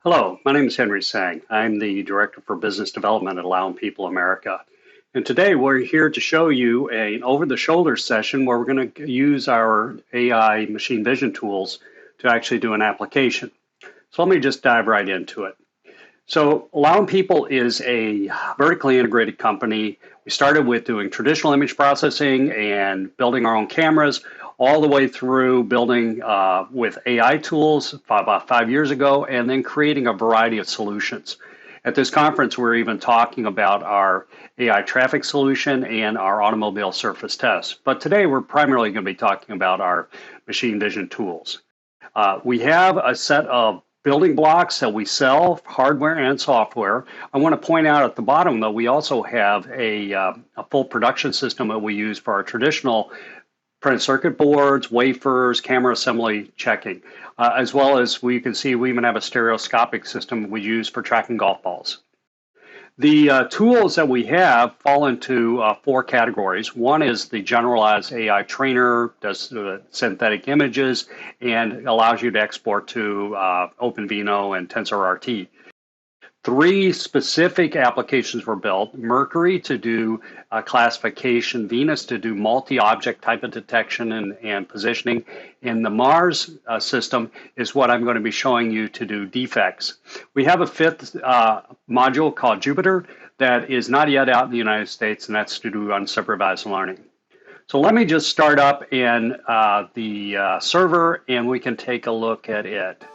Hello, my name is Henry Sang. I'm the Director for Business Development at LAON People America. And today we're here to show you an over-the-shoulder session where we're going to use our AI machine vision tools to actually do an application. So let me just dive right into it. So LAON People is a vertically integrated company. We started with doing traditional image processing and building our own cameras, all the way through building with AI tools about 5 years ago, and then creating a variety of solutions. At this conference, we're even talking about our AI traffic solution and our automobile surface test. But today, we're primarily going to be talking about our machine vision tools. We have a set of building blocks that we sell, hardware and software. I want to point out at the bottom, though, we also have a full production system that we use for our traditional printed circuit boards, wafers, camera assembly checking, as well as you can see we even have a stereoscopic system we use for tracking golf balls. The tools that we have fall into four categories. One is the generalized AI trainer, does synthetic images, and allows you to export to OpenVINO and TensorRT. Three specific applications were built: Mercury to do classification, Venus to do multi-object type of detection and positioning, and the Mars system is what I'm going to be showing you to do defects. We have a fifth module called Jupiter that is not yet out in the United States, and that's to do unsupervised learning. So let me just start up in the server and we can take a look at it.